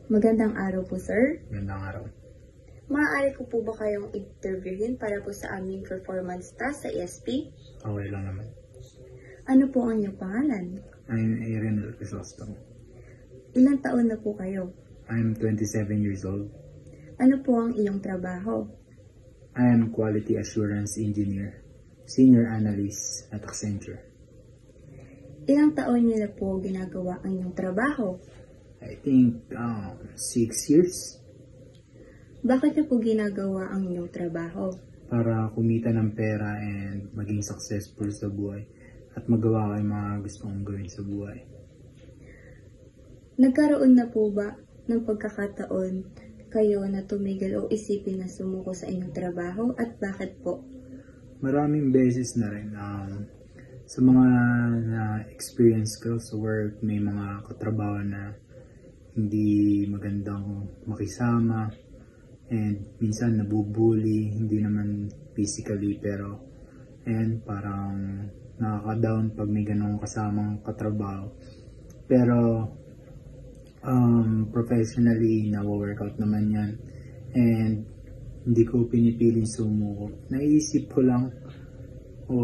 Magandang araw po, sir. Magandang araw. Maaari ko po ba kayong interviewin para po sa aming performance task sa ESP? Okay lang naman. Ano po ang inyong pangalan? I'm Aaron L. Crisostomo. Ilang taon na po kayo? I'm 27 years old. Ano po ang iyong trabaho? I am Quality Assurance Engineer, Senior Analyst at Accenture. Ilang taon niyo na po ginagawa ang inyong trabaho? I think 6 years Bakit niyo po ginagawa ang inyong trabaho? para kumita ng pera and maging successful sa buhay at magawa ko yung mga gusto kong gawin sa buhay. Nagkaroon na po ba ng pagkakataon kayo na tumigil o isipin na sumuko sa inyong trabaho at bakit po? Maraming beses na rin. Sa mga na-experience ko sa work, may mga katrabaho na hindi magandang makisama and minsan nabubuli, hindi naman physically pero parang nakaka-down pag may ganong kasamang katrabaho. Pero professionally, nawa-workout naman yan and hindi ko pinipiling sumuko. Naisip ko lang o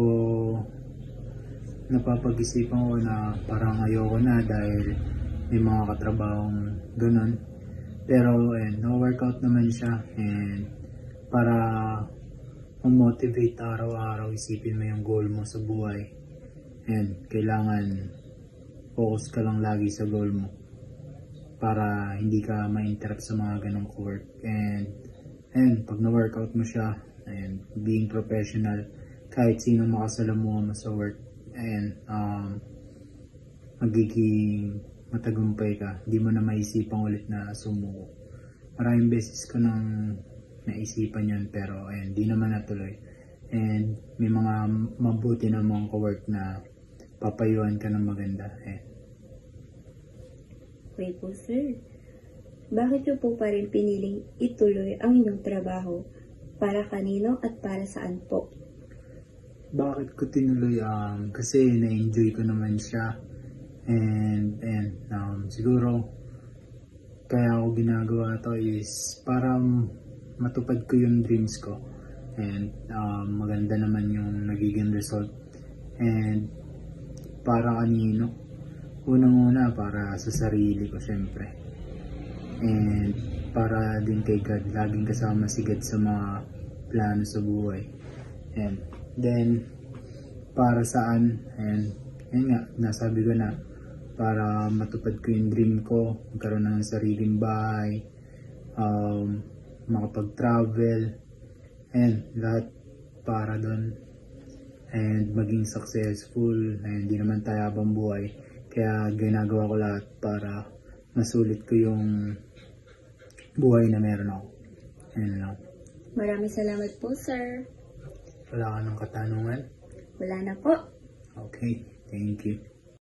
napapag-isipan ko na parang ayoko na dahil may mga katrabahong ganun. Pero no-workout naman siya and para motivate araw-araw, isipin mo yung goal mo sa buhay and kailangan focus ka lang lagi sa goal mo para hindi ka ma-interrupt sa mga ganong work and pag na-workout mo siya and being professional, kahit sino makasalamuha mo sa work and magiging matagumpay ka, hindi mo na maisipan ulit na sumuko. Maraming beses ko nang naisipan yun pero di naman natuloy. And may mga mabuti na mga ka-work na papayuhan ka ng maganda. Okay po, sir. Bakit niyo po pa rin piniling ituloy ang inyong trabaho? Para kanino at para saan po? Bakit ko tinuloy? Kasi na-enjoy ko naman siya. And siguro kaya ako ginagawa to is para matupad ko yung dreams ko and maganda naman yung nagiging result and para kanino, unang-una para sa sarili ko syempre and para din kay God, laging kasama si God sa mga plano sa buhay and then para saan and yun nga, nasabi ko na para matupad ko yung dream ko, magkaroon ng sariling bahay, makapag-travel, and lahat para doon, and maging successful, and hindi naman tayo habang buhay. Kaya ginagawa ko lahat para masulit ko yung buhay na meron ako. Ayun lang. Maraming salamat po, sir. Wala ka ng katanungan? Wala na po. Okay, thank you.